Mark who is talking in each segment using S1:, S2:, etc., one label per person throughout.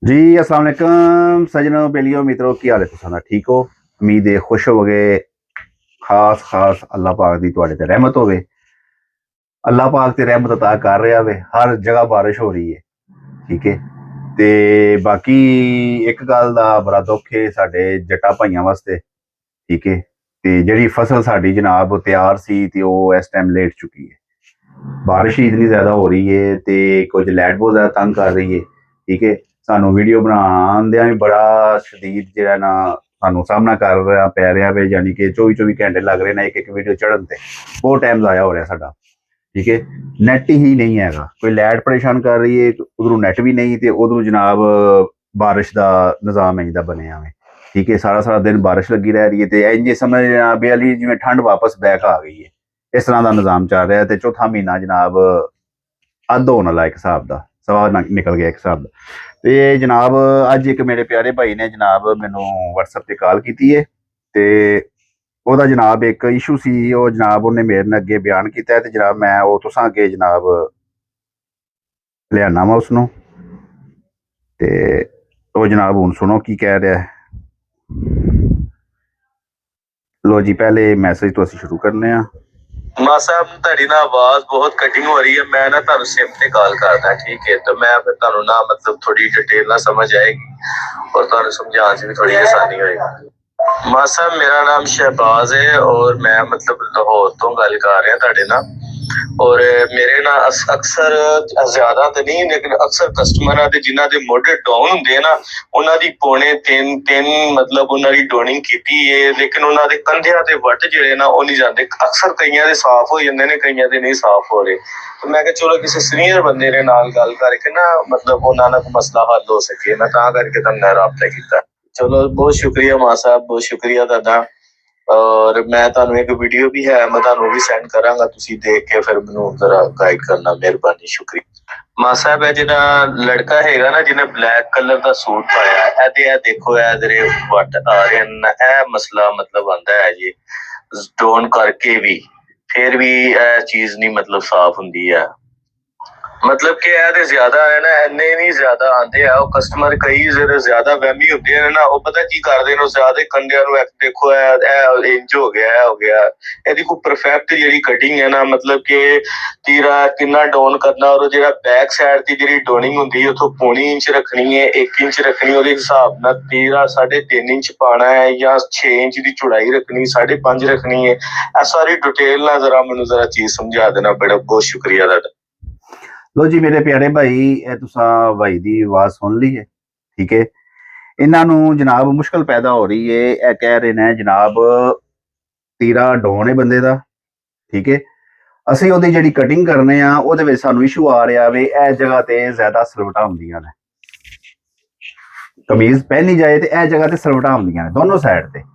S1: जी अस्सलाम वालेकुम सजनों बेलियो मित्रों की हाल है तुसां ठीक हो। उम्मीद है खुश होवोगे। खास खास अल्लाह पाक दी तुहाडे ते रहमत होवे। अल्लाह पाक ते रहमत अता कर रहा वे, हर जगह बारिश हो रही है। ठीक है। ते बाकी एक गल दा बड़ा दुख है साडे जट्टा भाइयां वास्ते। ठीक है। ते जिहड़ी फसल साडी जनाब तैयार सी ते ओह इस टाइम लेट चुकी है। बारिश ही इतनी ज़्यादा हो रही है ते कुछ लाइट बहुत ज़्यादा तंग कर रही है। ठीक है। सानू वीडियो बनाउंदियां भी बड़ा शदीद जिहड़ा ना सानू सामना कर रहा पै रहा वे, यानी कि 24-24 घंटे लग रहे हैं एक एक वीडियो चढ़न ते। बहुत टाइम ज़ाया हो रहा साडा। ठीक है। नैट ही नहीं हैगा, कोई लाइट परेशान कर रही है, उधरों नैट भी नहीं ते उधरों जनाब बारिश का निज़ाम इंज दा बनिया वे। ठीक है। सारा सारा दिन बारिश लगी रह रही है ते इंज समझ जनाब अली जिवें ठंड वापस बैक आ गई है, इस तरह का निज़ाम चल रहा है। ते चौथा महीना जनाब अद्ध होने वाला एक हिसाब का सवा निकल गया एक हिसाब का। ते जनाब अज एक मेरे प्यारे भाई ने जनाब मैनू व्हाट्सएप ते कॉल की है ते ओहदा जनाब एक इशू सी वो जनाब उन्हें मेरे ने अगे बयान किया ते जनाब मैं वो तुसां अगे जनाब लियाना वा उसनों ते वो जनाब हुण सुनो की कह रहा है। लो जी पहले मैसेज तो असीं शुरू करने आ।
S2: मां साहब ਤੁਹਾਡੀ ਨਾ ਆਵਾਜ਼ ਬਹੁਤ ਕਟਿੰਗ ਹੋ ਰਹੀ ਹੈ। ਮੈਂ ਨਾ ਤੁਹਾਨੂੰ ਸਿਮ ਤੇ ਕਾਲ ਕਰਦਾ, ਠੀਕ ਹੈ? ਤਾਂ ਮੈਂ ਫਿਰ ਤੁਹਾਨੂੰ ਨਾ ਮਤਲਬ ਥੋੜੀ ਡਿਟੇਲ ਨਾਲ ਸਮਝ ਆਏਗੀ और ਤੁਹਾਨੂੰ ਸਮਝਾਉਣ 'ਚ ਵੀ ਥੋੜੀ ਆਸਾਨੀ ਹੋਏਗੀ। ਮਾਂ ਸਾਹਿਬ ਮੇਰਾ ਨਾਮ ਸ਼ਹਿਬਾਜ਼ ਹੈ और मैं मतलब ਲਾਹੌਰ ਤੋਂ ਗੱਲ ਕਰ ਰਿਹਾ ਤੁਹਾਡੇ ਨਾਲ। और मेरे ना अक्सर ज्यादा तो नहीं लेकिन अक्सर कस्टमर जिन्हों के मोढे डाउन होंगे ना उन्हों की पौने तीन मतलब उन्होंने डोनिंग की है, लेकिन उन्होंने कंधिया के वट जोड़े ना वो नहीं जाते। अक्सर कई के साफ हो जाते हैं, कई के नहीं साफ हो रहे। तो मैं चलो किसी सीनियर बंदे ने नाल गल करके ना मतलब उन्होंने मसला हल हो सके, मैं करके तुम राबता किया। चलो बहुत शुक्रिया मां साहब, बहुत शुक्रिया तुहाडा। और मैं ਤੁਹਾਨੂੰ एक वीडियो भी है, मैं ਤੁਹਾਨੂੰ भी सेंड करांगा, ਤੁਸੀਂ देख के फिर ਮੈਨੂੰ जरा गाइड करना, मेहरबानी शुक्रिया। मां साहब है ਜਿਹੜਾ ਲੜਕਾ ਹੈਗਾ ਨਾ ਜਿਹਨੇ ਬਲੈਕ ਕਲਰ ਦਾ ਸੂਟ ਪਾਇਆ ਹੈ ਤੇ ਇਹ ਦੇਖੋ ਇਹ ਜਿਹੜੇ ਵੱਟ ਆ ਰਹੇ ਨੇ, ਇਹ ਮਸਲਾ मतलब ਆਂਦਾ ਹੈ ਜੀ ਡੋਨ ਕਰਕੇ ਵੀ फिर भी ਇਹ ਚੀਜ਼ ਨਹੀਂ मतलब ਸਾਫ਼ ਹੁੰਦੀ ਹੈ। मतलब कि ਇਹ ज्यादा है ना इन्ने नहीं ज्यादा आंदे है। ਉਹ ਕਸਟਮਰ ਕਈ ਜਿਹੜੇ ਜ਼ਿਆਦਾ ਵਹਿਮੀ ਹੁੰਦੇ ਨੇ ਨਾ, ਉਹ ਪਤਾ ਕੀ ਕਰਦੇ ਨੇ, ਜ਼ਿਆਦਾ ਕੰਡਿਆਂ ਨੂੰ ਦੇਖੋ ਇਹ ਇੰਜ ਹੋ ਗਿਆ, ਇਹ ਹੋ ਗਿਆ। ਇਹਦੀ ਕੋਈ ਪਰਫੈਕਟ ਜਿਹੜੀ ਕਟਿੰਗ ਹੈ ਨਾ, मतलब ਕਿ ਤੀਰਾ ਕਿੰਨਾ ਡਾਊਨ ਕਰਨਾ ਔਰ ਜਿਹੜਾ ਬੈਕ ਸਾਈਡ ਦੀ ਜਿਹੜੀ ਡੋਨਿੰਗ ਹੁੰਦੀ ਹੈ ਉਥੋਂ 0.5 ਇੰਚ ਰੱਖਣੀ ਹੈ, 1 ਇੰਚ ਰੱਖਣੀ, ਉਹਦੇ ਹਿਸਾਬ ਨਾਲ ਤੀਰਾ 3.5 ਇੰਚ ਪਾਣਾ ਹੈ ਜਾਂ 6 ਇੰਚ ਦੀ ਚੌੜਾਈ ਰੱਖਣੀ, 5.5 ਰੱਖਣੀ ਹੈ। ਇਹ सारी डिटेल ना जरा ਮੈਨੂੰ जरा चीज समझा देना, बड़ा बहुत शुक्रिया ਤੁਹਾਡਾ।
S1: लो जी मेरे प्यारे भाई ए तुसा भाई दी आवाज़ सुन ली है। ठीक है। इन्हों जनाब मुश्किल पैदा हो रही है, यह कह रहे हैं जनाब तीरा डोन है बंदे का। ठीक है। असी वो जी कटिंग करने सानू इशू आ रहा वे ए जगह ते ज्यादा सलवटा होंदियां ने, कमीज पहनी जाए तो यह जगह ते सलवटा होंदियां ने दोनों साइड ते।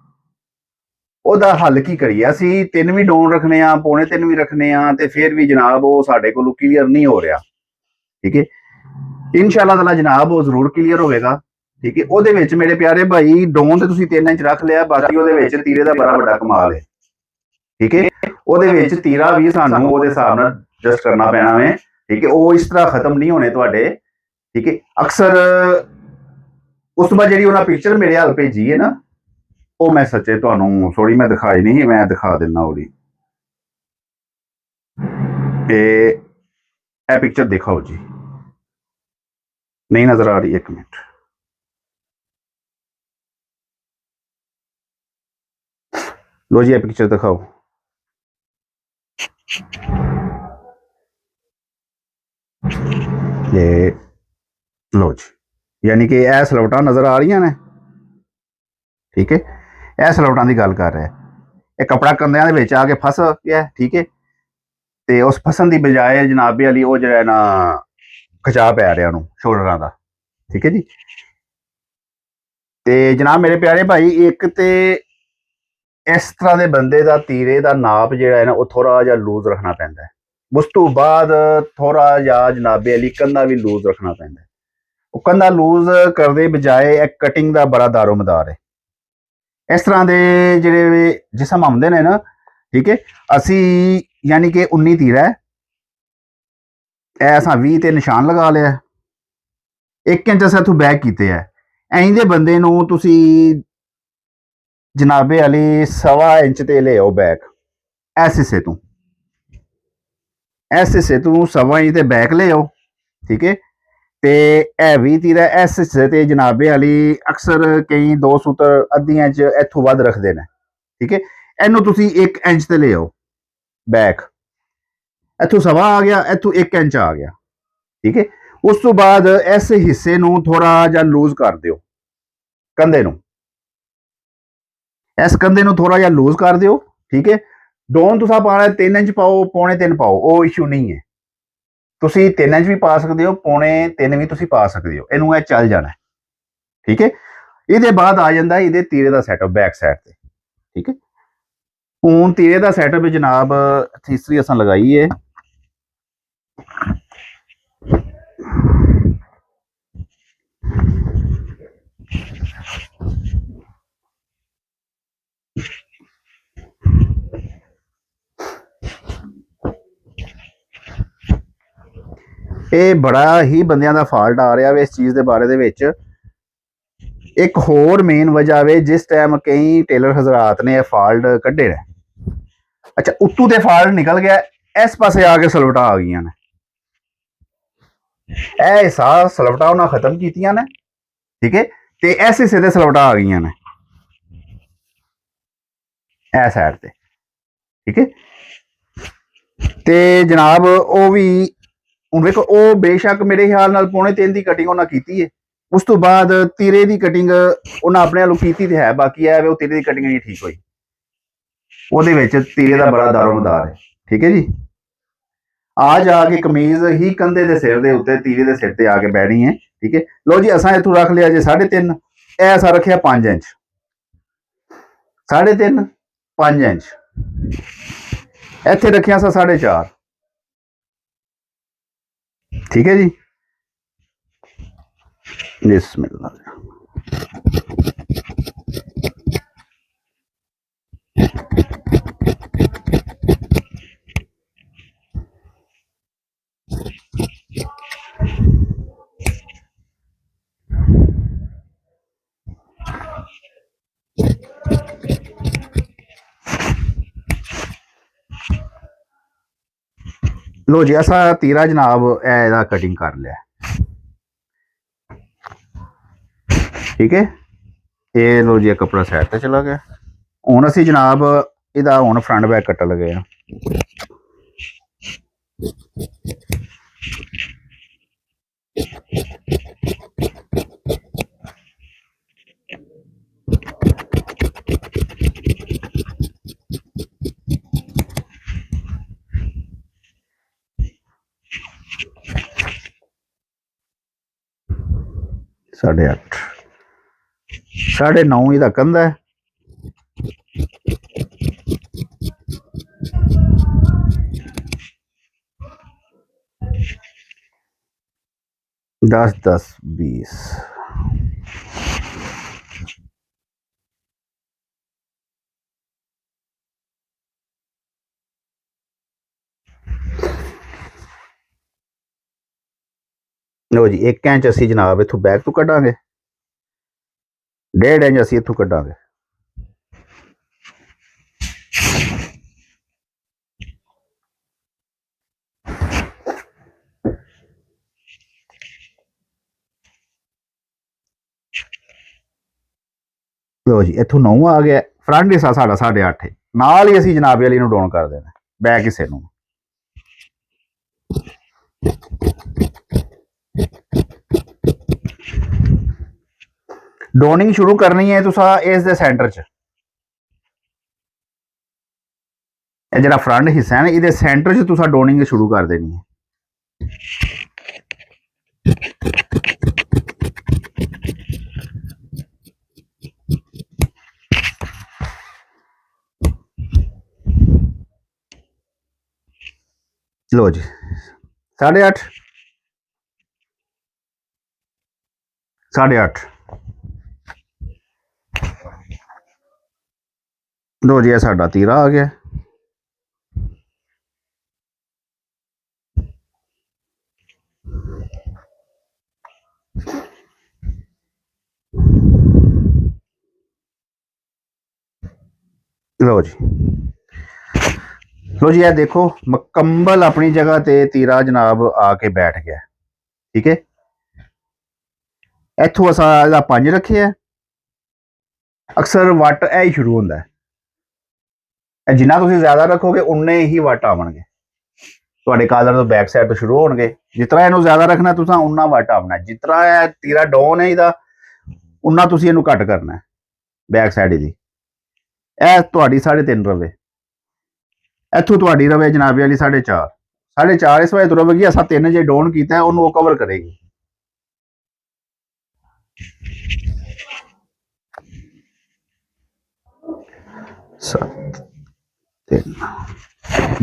S1: ਉਹਦਾ ਹੱਲ ਕੀ ਕਰੀਏ? ਅਸੀਂ 3 ਵੀ ਡਾਊਨ ਰੱਖਨੇ ਆ, 3.25 ਵੀ ਰੱਖਨੇ ਆ ਤੇ ਫਿਰ ਵੀ ਜਨਾਬ ਉਹ ਸਾਡੇ ਕੋਲ ਕਲੀਅਰ ਨਹੀਂ ਹੋ ਰਿਹਾ। ठीक है। इंशाल्लाह ताला जनाब वो जरूर क्लीयर होगा। ठीक है। ਉਹਦੇ ਵਿੱਚ ਮੇਰੇ ਪਿਆਰੇ ਭਾਈ ਡੋਨ ਤੇ ਤੁਸੀਂ 3 ਇੰਚ ਰੱਖ ਲਿਆ, ਬਾਕੀ ਉਹਦੇ ਵਿੱਚ ਤੀਰੇ ਦਾ ਬੜਾ ਵੱਡਾ ਕਮਾਲ ਹੈ। ਠੀਕ ਹੈ। ਉਹਦੇ ਵਿੱਚ ਤੀਰਾ ਵੀ ਸਾਨੂੰ ਉਹਦੇ ਹਿਸਾਬ ਨਾਲ ਐਡਜਸਟ ਕਰਨਾ ਪੈਣਾ ਵੇ। ਠੀਕ ਹੈ। ਉਹ ਇਸ ਤਰ੍ਹਾਂ ਖਤਮ ਨਹੀਂ ਹੋਣੇ ਤੁਹਾਡੇ। ਠੀਕ ਹੈ। ਅਕਸਰ ਉਸ ਤੋਂ ਬਾਅਦ ਜਿਹੜੀ ਉਹਨਾਂ ਪਿਕਚਰ ਮੇਰੇ ਹਾਲ ਭੇਜੀ ਹੈ ਨਾ, ਉਹ ਮੈਂ ਸੱਚੇ ਤੁਹਾਨੂੰ ਸੋਰੀ ਮੈਂ ਦਿਖਾਈ ਨਹੀਂ, ਮੈਂ ਦਿਖਾ ਦਿੰਦਾ ਉਹਦੀ। ਇਹ ਪਿਕਚਰ ਦਿਖਾਓ ਜੀ, नहीं नजर आ रही? एक मिनट। लो जी ये पिक्चर दिखाओ। ये लो जी, यानी कि यह सलवटा नजर आ रही ने। ठीक है। यह सलवटा की गल कर रहा है। यह कपड़ा कंधियां दे विच आके फस गया। ठीक है। तो उस फसन की बजाय जनाबे वाली वो जो है ना खचा पै रहा शोल्डर का। ठीक है जी। ते जनाब मेरे प्यारे भाई एक तो इस तरह के बंदे का तीरे का नाप जो है ना वो थोड़ा जहा लूज रखना पैंदा है। उस तो बाद थोड़ा जहा जनाबे अली कंधा भी लूज रखना पैंदा है। वो कंधा लूज करने बजाय एक कटिंग का बड़ा दारोमदार है। इस तरह के जोड़े जिसम आते हैं ना, ठीक है, असी यानी कि 19 तीरा है, असा 20 ते निशान लगा लिया। 1 ਇੰਚ ਅਸੀਂ ਇੱਥੋਂ ਬੈਕ ਕੀਤੇ ਆ। ਐਂ ਦੇ ਬੰਦੇ ਨੂੰ ਤੁਸੀਂ ਜਨਾਬੇ ਵਾਲੀ 1.25 ਇੰਚ ਤੇ ਲੈ ਆਓ ਬੈਕ, ਇਸ ਹਿੱਸੇ ਤੋਂ 1.25 ਇੰਚ ਤੇ ਬੈਕ ਲੈ ਆਓ, ਠੀਕ ਹੈ। ਤੇ ਇਹ ਵੀ ਤੀਰਾ ਇਸ ਹਿੱਸੇ ਤੇ ਜਨਾਬੇ ਵਾਲੀ ਅਕਸਰ ਕਈ 2 ਸੂਤਰ ਅੱਧੀਆਂ ਇੰਚ ਇੱਥੋਂ ਵੱਧ ਰੱਖਦੇ ਨੇ, ਠੀਕ ਹੈ। ਇਹਨੂੰ ਤੁਸੀਂ 1 ਇੰਚ ਤੇ ਲੈ ਆਓ ਬੈਕ, ਇੱਥੋਂ 1.25 ਆ ਗਿਆ, ਇੱਥੋਂ 1 ਇੰਚ ਆ ਗਿਆ, ਠੀਕ ਹੈ। ਉਸ ਤੋਂ ਬਾਅਦ ਇਸ ਹਿੱਸੇ ਨੂੰ ਥੋੜਾ ਜਿਹਾ ਲੂਜ਼ ਕਰ ਦਿਓ, ਕੰਧੇ ਨੂੰ, ਇਸ ਕੰਧੇ ਨੂੰ ਥੋੜਾ ਜਿਹਾ ਲੂਜ਼ ਕਰ ਦਿਓ, ਠੀਕ ਹੈ। ਡੋਨ ਤੁਸੀਂ ਪਾਣਾ 3 ਇੰਚ ਪਾਓ, 3.25 ਪਾਓ, ਉਹ ਇਸ਼ੂ ਨਹੀਂ ਹੈ। ਤੁਸੀਂ 3 ਇੰਚ ਵੀ ਪਾ ਸਕਦੇ ਹੋ, 3.25 ਵੀ ਤੁਸੀਂ ਪਾ ਸਕਦੇ ਹੋ, ਇਹਨੂੰ ਇਹ ਚੱਲ ਜਾਣਾ, ਠੀਕ ਹੈ। ਇਹਦੇ ਬਾਅਦ ਆ ਜਾਂਦਾ ਇਹਦੇ ਤੀਰੇ ਦਾ ਸੈਟਅਪ ਬੈਕ ਸਾਈਡ ਤੇ, ਠੀਕ ਹੈ। ਹੁਣ ਤੀਰੇ ਦਾ ਸੈਟਅਪ ਜਨਾਬ ਤੀਸਰੀ ਅਸਾਂ ਲਗਾਈ ਹੈ। ਇਹ ਬੜਾ ਹੀ ਬੰਦਿਆਂ ਦਾ ਫਾਲਟ ਆ ਰਿਹਾ ਵੇ ਇਸ ਚੀਜ਼ ਦੇ ਬਾਰੇ ਦੇ ਵਿੱਚ। ਇੱਕ ਹੋਰ ਮੇਨ ਵਜ੍ਹਾ ਵੇ, ਜਿਸ ਟਾਈਮ ਕਈ ਟੇਲਰ ਹਜ਼ਰਾਤ ਨੇ ਇਹ ਫਾਲਟ ਕੱਢੇ ਨੇ, ਅੱਛਾ ਉੱਤੋਂ ਤੇ ਫਾਲਟ ਨਿਕਲ ਗਿਆ, ਇਸ ਪਾਸੇ ਆ ਕੇ ਸਲਵਟਾਂ ਆ ਗਈਆਂ ਨੇ। ਇਹ ਹਿੱਸਾ ਸਲਵਟਾਂ ਉਹਨਾਂ ਖਤਮ ਕੀਤੀਆਂ ਨੇ, ਠੀਕ ਹੈ, ਤੇ ਇਸ ਹਿੱਸੇ ਤੇ ਸਲਵਟਾਂ ਆ ਗਈਆਂ ਨੇ ਇਹ ਸਾਈਡ ਤੇ, ਠੀਕ ਹੈ। ਤੇ ਜਨਾਬ ਉਹ ਵੀ ਹੁਣ ਵੇਖੋ, ਉਹ ਬੇਸ਼ੱਕ ਮੇਰੇ ਖਿਆਲ ਨਾਲ 3.25 ਦੀ ਕਟਿੰਗ ਉਹਨਾਂ ਕੀਤੀ ਹੈ। ਉਸ ਤੋਂ ਬਾਅਦ ਤੀਰੇ ਦੀ ਕਟਿੰਗ ਉਹਨਾਂ ਆਪਣੇ ਵੱਲੋਂ ਕੀਤੀ ਤੇ ਹੈ, ਬਾਕੀ ਇਹ ਉਹ ਤੀਰੇ ਦੀ ਕਟਿੰਗ ਨਹੀਂ ਠੀਕ ਹੋਈ, ਉਹਦੇ ਵਿੱਚ ਤੀਰੇ ਦਾ ਬੜਾ ਦਾਰੋਮਦਾਰ ਹੈ, ਠੀਕ ਹੈ ਜੀ। ਆ ਜਾ ਕੇ ਕਮੀਜ਼ ਹੀ ਕੰਧੇ ਦੇ ਸਿਰ ਦੇ ਉੱਤੇ ਤੀਰੇ ਦੇ ਸਿਰ ਤੇ ਆ ਕੇ ਬੈਣੀ ਹੈ, ਠੀਕ ਹੈ। ਲੋ ਜੀ ਅਸਾਂ ਇੱਥੋਂ ਰੱਖ ਲਿਆ ਜੇ 3.5, ਇਹ ਅਸਾਂ ਰੱਖਿਆ 5 ਇੰਚ, 3.5 5 ਇੰਚ, ਇੱਥੇ ਰੱਖਿਆ ਅਸਾਂ 4.5, ठीक है जी। बिस्मिल्लाह। लो जी ऐसा तीरा जनाब एदा कटिंग कर लिया, ठीक है। ये लो जी कपड़ा साइड ते चला गया। हुण असी जनाब इहदा हुण फ्रंट बैक कट्टन लगे हैं। साढ़े 8 9.5 ਇਹਦਾ ਕੰਧਾ ਹੈ। दस 20 लो जी 1 इंच असी जनाब इथों बैक तो कढ़ांगे, 1.5 इंच असी इथों कढ़ांगे। लो जी इथों 9 आ गया, फ्रंट हिस्सा साडा 8.5 है, नाल ही असी जनाब वाली नूं डाउन कर देना बैक हिस्से नूं। डोनिंग शुरू करनी है तुसा इस दे सेंटर च, जिहड़ा फ्रंट हिस्सा है ना इहदे सेंटर च तुसा डोनिंग शुरू कर देनी है। लो जी 8.5 8.5 लो जी साडा तीरा आ गया। ਲਓ ਜੀ, ਲਓ ਜੀ, ਇਹ ਦੇਖੋ ਮੁਕੰਮਲ ਆਪਣੀ ਜਗ੍ਹਾ ਤੇ ਤੀਰਾ ਜਨਾਬ ਆ ਕੇ ਬੈਠ ਗਿਆ। ਠੀਕ ਹੈ, ਇੱਥੋਂ ਅਸਾਂ ਇਹਦਾ 5 ਰੱਖਿਆ। ਅਕਸਰ ਵੱਟ ਇਹ ਹੀ ਸ਼ੁਰੂ ਹੁੰਦਾ ਹੈ। ਜਿੰਨਾ ਤੁਸੀਂ ਜ਼ਿਆਦਾ ਰੱਖੋਗੇ ਉਨੇ ਹੀ ਵੱਟ ਆਉਣਗੇ ਤੁਹਾਡੇ ਕਾਲਰ ਤੋਂ, ਬੈਕ ਸਾਈਡ ਤੋਂ ਸ਼ੁਰੂ ਹੋਣਗੇ। ਜਿਸ ਤਰ੍ਹਾਂ ਇਹਨੂੰ ਜ਼ਿਆਦਾ ਰੱਖਣਾ ਤੁਸੀਂ ਉਨਾ ਵੱਟ ਆਉਣਾ। ਜਿਸ ਤਰ੍ਹਾਂ ਇਹ ਤੀਰਾ ਡਾਊਨ ਹੈ ਇਹਦਾ, ਉਨਾ ਤੁਸੀਂ ਇਹਨੂੰ ਘੱਟ ਕਰਨਾ ਬੈਕ ਸਾਈਡ ਦੀ। ਇਹ ਤੁਹਾਡੀ 3.5 ਰਵੇ, ਇੱਥੋਂ ਤੁਹਾਡੀ ਰਵੇ ਜਨਾਬ ਵਾਲੀ 4.5। 4.5 ਇਸ ਵਜ੍ਹਾ ਤੋਂ ਰਵੇਗੀ, ਅਸਾਂ 3 ਜੇ ਡਾਊਨ ਕੀਤਾ ਉਹਨੂੰ ਉਹ ਕਵਰ ਕਰੇਗੀ। सत 3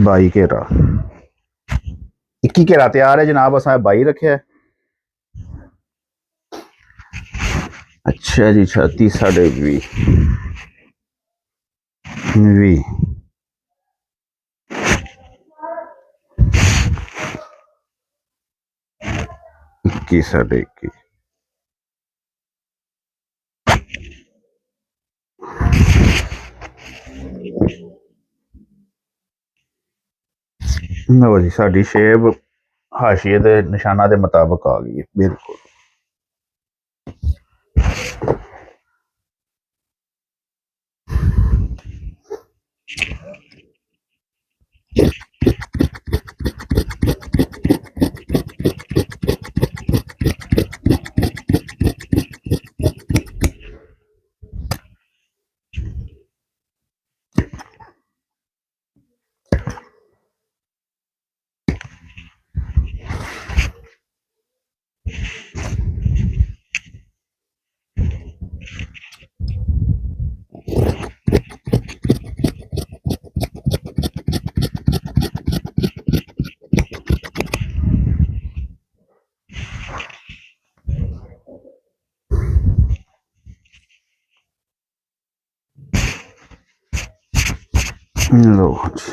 S1: 22 घेरा 21 घेरा तैयार है जनाब। असा 22 रखे है। अच्छा जी, 36 20 20 21 21 ਲਓ ਜੀ, ਸਾਡੀ ਸ਼ੇਪ ਹਾਸ਼ੀਏ ਦੇ ਨਿਸ਼ਾਨਾਂ ਦੇ ਮੁਤਾਬਕ ਆ ਗਈ ਹੈ ਬਿਲਕੁਲ। लो जी,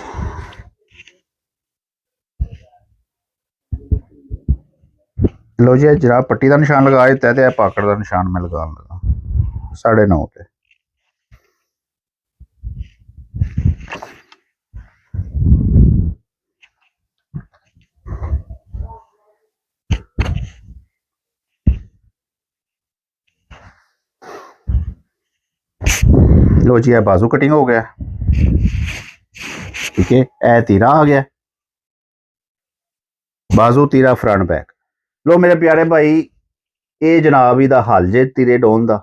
S1: लो जी, जरा पट्टी का निशान लगा दिता है, पाकड़ का निशान मैं लगा लगा 9.5 पे। लो जी, बाजू कटिंग हो गया। ठीक है, ए तीरा आ गया, बाजू तीरा फ्रंट बैक। लो मेरे प्यारे भाई, ये जनाब ही दा हल जे तीरे डोन दा।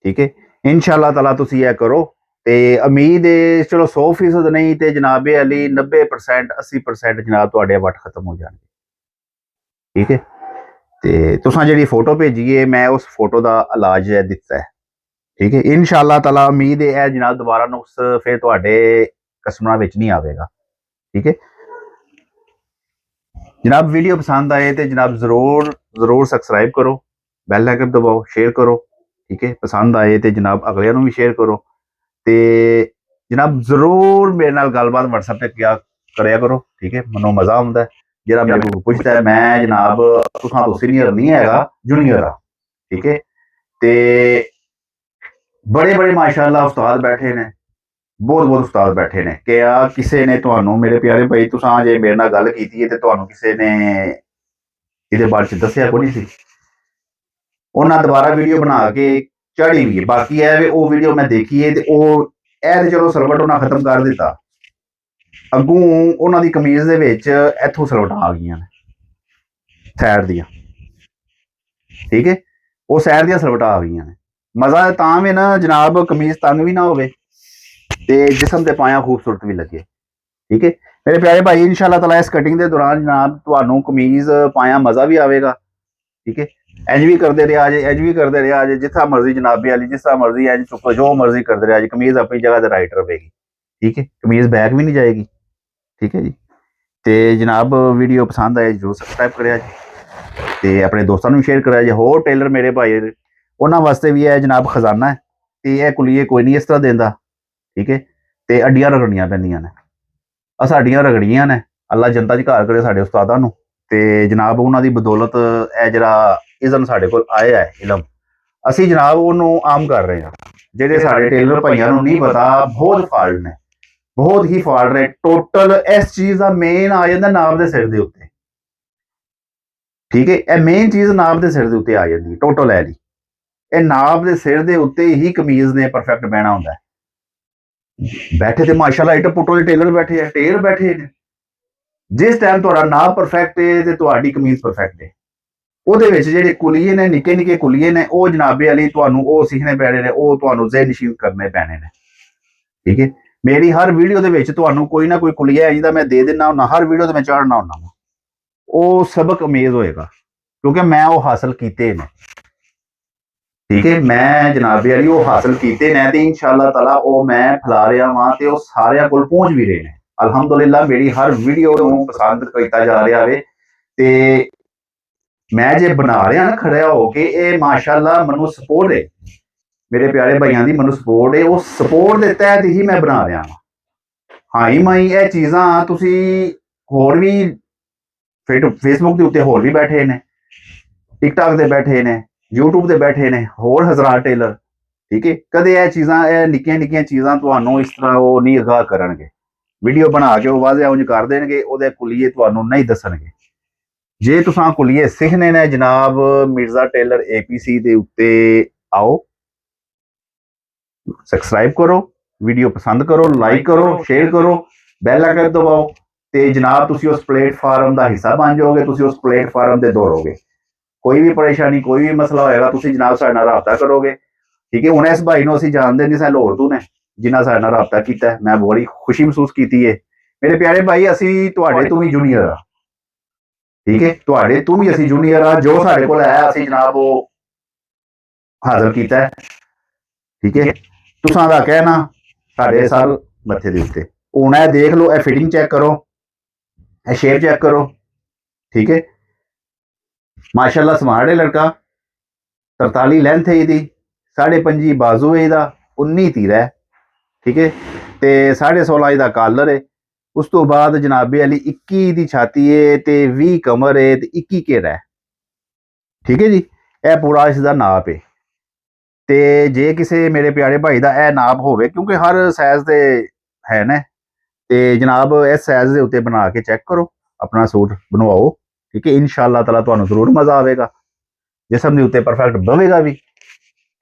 S1: ठीक है, इंशाअल्लाह ताला तुसी ये करो ते उम्मीद है चलो 100% नहीं ते जनाब अली 90% 80% जनाब तुहाडे वट खत्म हो जाएंगे। ठीक है, ते तुसां जेहड़ी फोटो भेजी है मैं उस फोटो दा इलाज दिता है। ठीक है, इंशाअल्लाह ताला उम्मीद है जनाब दोबारा नुक्स फिर तुहाडे कस्टमर विच नहीं आवेगा। ठीक है जनाब, वीडियो पसंद आए तो जनाब जरूर सब्सक्राइब करो, बैल आइकन दबाओ, शेयर करो। ठीक है, पसंद आए तो जनाब अगलियां नूं भी शेयर करो ते जनाब जरूर मेरे नाल गलबात व्हाट्सएप पे क्या करया करो। ठीक है, मनो मजा आउंदा है जेड़ा मेरे को पुछदा है। मैं जनाब तुसां तो सीनियर नहीं हैगा, जूनियर आ। ठीक है, ते बड़े बड़े माशाअल्लाह उस्ताद बैठे ने, बहुत बहुत उस्ताद बैठे ने। क्या किसी ने तुहानू मेरे प्यारे भाई तुसां जे मेरे नाल गल कीती है ते तुहानू किसी ने इहदे बारे च दस्सिया कोई नहीं सी। उन्हां दोबारा वीडियो बना के चढ़ी भी है। बाकी है वे वो वीडियो मैं देखी है ते ओ ए चलो सलवट उन्हां खत्म कर दिता। अगों उन्हां दी कमीज दे विच इत्थों सलवटां आ गईयां ने सैड दियां। ठीक है, वो सैड दियां सलवटां आ गईयां ने। मजा तां भी ना जनाब, कमीज तंग भी ना होवे ते जिसम ते पाया खूबसूरत भी लगे। ठीक है मेरे प्यारे भाई, इंशाअल्लाह ताला इस कटिंग के दौरान जनाब तुहानू कमीज पाया मजा भी आवेगा। ठीक है, इंज भी करते रहा जे, इंज भी करते रहा जे, जिथा मर्जी जनाबे वाली जिस मर्जी इंज चुको, जो मर्जी करते रहा जे, कमीज अपनी जगह ते राइट रहेगी। ठीक है, कमीज बैक भी नहीं जाएगी। ठीक है जी, तो जनाब वीडियो पसंद आए जरूर सबसक्राइब करें जी, तो अपने दोस्तों को शेयर करें जी। होर टेलर मेरे भाई उन्होंने वास्ते भी है जनाब खजाना है, तो यह कुलीए कोई नहीं इस तरह देंदा। ठीक है, तो अड्डियां रगड़नियां पैंदियां ने, अस अड्डियां रगड़ियां ने। अल्लाह जनता च घर करे साडे उस्तादां नूं, ते जनाब उन्हां दी बदौलत ए जिहड़ा इज़म साडे कोल आया है इलम, असी जनाब उन्होंने आम कर रहे हैं। ਜਿਹੜੇ ਸਾਡੇ ਟੇਲਰ ਭਾਈਆਂ ਨੂੰ ਨਹੀਂ ਪਤਾ, ਬਹੁਤ ਫਾਲਟ ਨੇ, ਬਹੁਤ ਹੀ ਫਾਲਟ ਨੇ ਟੋਟਲ। ਇਸ ਚੀਜ਼ ਦਾ ਮੇਨ ਆ ਜਾਂਦਾ ਨਾਪ ਦੇ ਸਿਰ ਦੇ ਉੱਤੇ, ਠੀਕ ਹੈ। ਇਹ ਮੇਨ ਚੀਜ਼ ਨਾਪ ਦੇ ਸਿਰ ਦੇ ਉੱਤੇ ਆ ਜਾਂਦੀ ਟੋਟਲ ਹੈ ਜੀ। ਇਹ ਨਾਪ ਦੇ ਸਿਰ ਦੇ ਉੱਤੇ ਹੀ ਕਮੀਜ਼ ਨੇ ਪਰਫੈਕਟ ਬਹਿਣਾ ਹੁੰਦਾ ਹੈ। ਬੈਠੇ ਤੇ ਮਾਸ਼ਾਅੱਲਾ ਇੱਟ ਪੁੱਟੋ ਦੇ ਟੇਲਰ ਬੈਠੇ ਆ, ਟੇਲਰ ਬੈਠੇ ਨੇ। ਜਿਸ ਟਾਈਮ ਤੁਹਾਡਾ ਨਾਪ ਪਰਫੈਕਟ ਹੈ ਤੇ ਤੁਹਾਡੀ ਕਮੀਜ਼ ਪਰਫੈਕਟ ਹੈ। ਉਹਦੇ ਵਿੱਚ ਜਿਹੜੇ ਕੁਲੀਏ ਨੇ, ਨਿੱਕੇ ਨਿੱਕੇ ਕੁਲੀਏ ਨੇ, ਉਹ ਜਨਾਬੇ ਵਾਲੀ ਤੁਹਾਨੂੰ ਉਹ ਸਿੱਖਣੇ ਪੈਣੇ ਨੇ, ਉਹ ਤੁਹਾਨੂੰ ਜ਼ਿਹਨਸ਼ੀਨ ਕਰਨੇ ਪੈਣੇ ਨੇ, ਠੀਕ ਹੈ। ਮੇਰੀ ਹਰ ਵੀਡੀਓ ਦੇ ਵਿੱਚ ਤੁਹਾਨੂੰ ਕੋਈ ਨਾ ਕੋਈ ਕੁਲੀਆ ਜਿਹਦਾ ਮੈਂ ਦੇ ਦਿੰਦਾ ਹੁੰਦਾ, ਹਰ ਵੀਡੀਓ ਤੇ ਮੈਂ ਚਾੜਨਾ ਹੁੰਦਾ, ਉਹ ਸਬਕ ਅਮੇਜ਼ ਹੋਏਗਾ ਕਿਉਂਕਿ ਮੈਂ ਉਹ ਹਾਸਲ ਕੀਤੇ ਨੇ, ਠੀਕ ਹੈ। ਮੈਂ ਜਨਾਬੇ ਵਾਲੀ ਉਹ ਹਾਸਲ ਕੀਤੇ ਨੇ ਤੇ ਇਨਸ਼ਾਅੱਲਾ ਤਾਲਾ ਉਹ ਮੈਂ ਫੈਲਾ ਰਿਹਾ ਵਾਂ ਤੇ ਉਹ ਸਾਰਿਆਂ ਕੋਲ ਪਹੁੰਚ ਵੀ ਰਹੇ ਨੇ। ਅਲਹਮਦੁਲਿਲਾ ਮੇਰੀ ਹਰ ਵੀਡੀਓ ਨੂੰ ਪਸੰਦ ਕੀਤਾ ਜਾ ਰਿਹਾ ਵੇ ਤੇ ਮੈਂ ਜੇ ਬਣਾ ਰਿਹਾ ਨਾ ਖੜਿਆ ਹੋ ਕੇ, ਇਹ ਮਾਸ਼ਾਅੱਲਾ ਮੈਨੂੰ ਸਪੋਰਟ ਹੈ, ਮੇਰੇ ਪਿਆਰੇ ਭਾਈਆਂ ਦੀ ਮੈਨੂੰ ਸਪੋਰਟ ਹੈ। ਉਹ ਸਪੋਰਟ ਦੇ ਤਹਿਤ ਹੀ ਮੈਂ ਬਣਾ ਰਿਹਾ ਹਾਂ। ਹਾਂ ਹੀ ਮਾਈ ਇਹ ਚੀਜ਼ਾਂ ਤੁਸੀਂ ਹੋਰ ਵੀ ਫੇਸਬੁੱਕ ਦੇ ਉੱਤੇ ਹੋਰ ਵੀ ਬੈਠੇ ਨੇ, ਟਿਕਟੌਕ ਤੇ ਬੈਠੇ ਨੇ, YouTube ਤੇ ਬੈਠੇ ਨੇ ਹੋਰ ਹਜ਼ਾਰਾਂ ਟੇਲਰ, ਠੀਕ ਹੈ। ਕਦੇ ਇਹ ਚੀਜ਼ਾਂ, ਇਹ ਨਿੱਕੀਆਂ ਨਿੱਕੀਆਂ ਚੀਜ਼ਾਂ ਤੁਹਾਨੂੰ ਇਸ ਤਰ੍ਹਾਂ ਉਹ ਨਹੀਂ ਅਗਾਹ ਕਰਨਗੇ। ਵੀਡੀਓ ਬਣਾ ਕੇ ਉਹ ਵਾਜ਼ਿਆ ਉਂਝ ਕਰ ਦੇਣਗੇ, ਉਹਦੇ ਕੁਲੀਏ ਤੁਹਾਨੂੰ ਨਹੀਂ ਦੱਸਣਗੇ। ਜੇ ਤੁਸੀਂ ਕੁਲੀਏ ਸਿੱਖਣੇ ਨੇ ਜਨਾਬ, ਮਿਰਜ਼ਾ ਟੇਲਰ APC ਦੇ ਉੱਤੇ ਆਓ, ਸਬਸਕ੍ਰਾਈਬ ਕਰੋ, ਵੀਡੀਓ ਪਸੰਦ ਕਰੋ, ਲਾਈਕ ਕਰੋ, ਸ਼ੇਅਰ ਕਰੋ, ਬੈਲ ਆਈਕਨ ਦਬਾਓ ਤੇ ਜਨਾਬ ਤੁਸੀਂ ਉਸ ਪਲੇਟਫਾਰਮ ਦਾ ਹਿੱਸਾ ਬਣ ਜਾਓਗੇ। ਤੁਸੀਂ ਉਸ ਪਲੇਟਫਾਰਮ ਤੇ ਦੌੜੋਗੇ। ਕੋਈ ਵੀ ਪਰੇਸ਼ਾਨੀ, ਕੋਈ ਵੀ ਮਸਲਾ ਹੋਏਗਾ, ਤੁਸੀਂ ਜਨਾਬ ਸਾਡੇ ਨਾਲ ਰਾਬਤਾ ਕਰੋਗੇ, ਠੀਕ ਹੈ। ਹੁਣ ਇਸ ਭਾਈ ਨੂੰ ਅਸੀਂ ਜਾਣਦੇ ਨਹੀਂ ਸਾਂ, ਲਾਹੌਰ ਤੋਂ ਨੇ, ਜਿਨ੍ਹਾਂ ਸਾਡੇ ਨਾਲ ਰਾਬਤਾ ਕੀਤਾ, ਮੈਂ ਬੜੀ ਖੁਸ਼ੀ ਮਹਿਸੂਸ ਕੀਤੀ ਹੈ। ਮੇਰੇ ਪਿਆਰੇ ਭਾਈ, ਅਸੀਂ ਤੁਹਾਡੇ ਤੋਂ ਵੀ ਜੂਨੀਅਰ ਆ, ਠੀਕ ਹੈ। ਤੁਹਾਡੇ ਤੋਂ ਵੀ ਅਸੀਂ ਜੂਨੀਅਰ ਆ। ਜੋ ਸਾਡੇ ਕੋਲ ਹੈ ਅਸੀਂ ਜਨਾਬ ਉਹ ਹਾਜ਼ਰ ਕੀਤਾ ਹੈ, ਠੀਕ ਹੈ। ਤੁਸਾਂ ਦਾ ਕਹਿਣਾ ਸਾਡੇ ਸਰ ਮੱਥੇ ਦੇ ਉੱਤੇ। ਹੁਣ ਇਹ ਦੇਖ ਲਓ, ਇਹ ਫਿਟਿੰਗ ਚੈੱਕ ਕਰੋ, ਇਹ ਸ਼ੇਪ ਚੈੱਕ ਕਰੋ, ਠੀਕ ਹੈ। ਮਾਸ਼ਾਅੱਲਾ ਸਮਾਰਟ ਹੈ ਲੜਕਾ। 43 ਲੈਂਥ ਹੈ ਇਹਦੀ, 5.5 ਬਾਜ਼ੂ ਹੈ ਇਹਦਾ, 19 ਤੀਰਾ ਹੈ, ਠੀਕ ਹੈ। ਤੇ 16.5 ਇਹਦਾ ਕਾਲਰ ਹੈ। ਉਸ ਤੋਂ ਬਾਅਦ ਜਨਾਬੇ ਵਾਲੀ 21 ਦੀ ਛਾਤੀ ਹੈ ਤੇ 20 ਕਮਰ ਹੈ ਤੇ 21 ਘੇਰਾ ਹੈ, ਠੀਕ ਹੈ ਜੀ। ਇਹ ਪੂਰਾ ਇਸ ਦਾ ਨਾਪ ਹੈ। ਤੇ ਜੇ ਕਿਸੇ ਮੇਰੇ ਪਿਆਰੇ ਭਾਈ ਦਾ ਇਹ ਨਾਪ ਹੋਵੇ, ਕਿਉਂਕਿ ਹਰ ਸਾਈਜ਼ ਦੇ ਹੈ ਨੇ, ਤੇ ਜਨਾਬ ਇਸ ਸਾਈਜ਼ ਦੇ ਉੱਤੇ ਬਣਾ ਕੇ ਚੈੱਕ ਕਰੋ, ਆਪਣਾ ਸੂਟ ਬਣਵਾਓ, ਠੀਕ ਹੈ। ਇਨਸ਼ਾਅੱਲਾ ਤਾਲਾ ਤੁਹਾਨੂੰ ਜ਼ਰੂਰ ਮਜ਼ਾ ਆਵੇਗਾ, ਜਿਸਮ ਦੇ ਉੱਤੇ ਪਰਫੈਕਟ ਬਵੇਗਾ ਵੀ,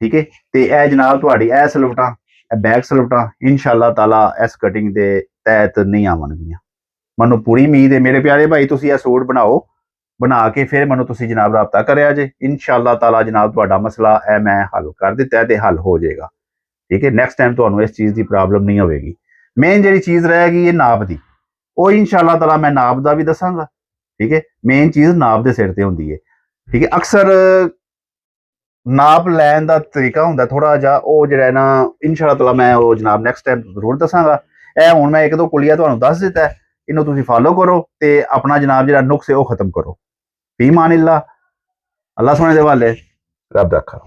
S1: ਠੀਕ ਹੈ। ਤੇ ਇਹ ਜਨਾਬ ਤੁਹਾਡੀ ਇਹ ਸਲਵਟਾਂ, ਇਹ ਬੈਕ ਸਲਵਟਾਂ ਇਨਸ਼ਾਅੱਲਾ ਤਾਲਾ ਇਸ ਕਟਿੰਗ ਦੇ ਤਹਿਤ ਨਹੀਂ ਆਵਣਗੀਆਂ। ਮੈਨੂੰ ਪੂਰੀ ਉਮੀਦ ਹੈ ਮੇਰੇ ਪਿਆਰੇ ਭਾਈ, ਤੁਸੀਂ ਇਹ ਸੂਟ ਬਣਾਓ, ਬਣਾ ਕੇ ਫਿਰ ਮੈਨੂੰ ਤੁਸੀਂ ਜਨਾਬ ਰਾਬਤਾ ਕਰਿਆ ਜੇ। ਇਨਸ਼ਾਅੱਲਾ ਤਾਲਾ ਜਨਾਬ ਤੁਹਾਡਾ ਮਸਲਾ ਇਹ ਮੈਂ ਹੱਲ ਕਰ ਦਿੱਤਾ ਤੇ ਹੱਲ ਹੋ ਜਾਏਗਾ, ਠੀਕ ਹੈ। ਨੈਕਸਟ ਟਾਈਮ ਤੁਹਾਨੂੰ ਇਸ ਚੀਜ਼ ਦੀ ਪ੍ਰੋਬਲਮ ਨਹੀਂ ਹੋਵੇਗੀ। ਮੇਨ ਜਿਹੜੀ ਚੀਜ਼ ਰਹੇਗੀ ਇਹ ਨਾਪ ਦੀ, ਉਹ ਇਨਸ਼ਾਅੱਲਾ ਤਾਲਾ ਮੈਂ ਨਾਪ ਦਾ ਵੀ ਦੱਸਾਂਗਾ, ਠੀਕ ਹੈ। ਮੇਨ ਚੀਜ਼ ਨਾਪ ਦੇ ਸਿਰ ਤੇ ਹੁੰਦੀ ਹੈ, ਠੀਕ ਹੈ। ਅਕਸਰ ਨਾਪ ਲੈਣ ਦਾ ਤਰੀਕਾ ਹੁੰਦਾ ਥੋੜਾ ਜਿਹਾ, ਉਹ ਜਿਹੜਾ ਨਾ ਇਨਸ਼ਾਅੱਲਾ ਤਾਲਾ ਮੈਂ ਉਹ ਜਨਾਬ ਨੈਕਸਟ ਟਾਈਮ ਜ਼ਰੂਰ ਦੱਸਾਂਗਾ। ਇਹ ਹੁਣ ਮੈਂ ਇੱਕ ਦੋ ਕੁਲੀਆ ਤੁਹਾਨੂੰ ਦੱਸ ਦਿੱਤਾ, ਇਹਨੂੰ ਤੁਸੀਂ ਫਾਲੋ ਕਰੋ ਤੇ ਆਪਣਾ ਜਨਾਬ ਜਿਹੜਾ ਨੁਕਸ ਹੈ ਉਹ ਖਤਮ ਕਰੋ। ਫੀ ਮਾਨਿल्लाह, ਅੱਲਾਹ ਸੋਹਣੇ ਦੇ ਹਵਾਲੇ, ਰੱਬ ਰੱਖਾ।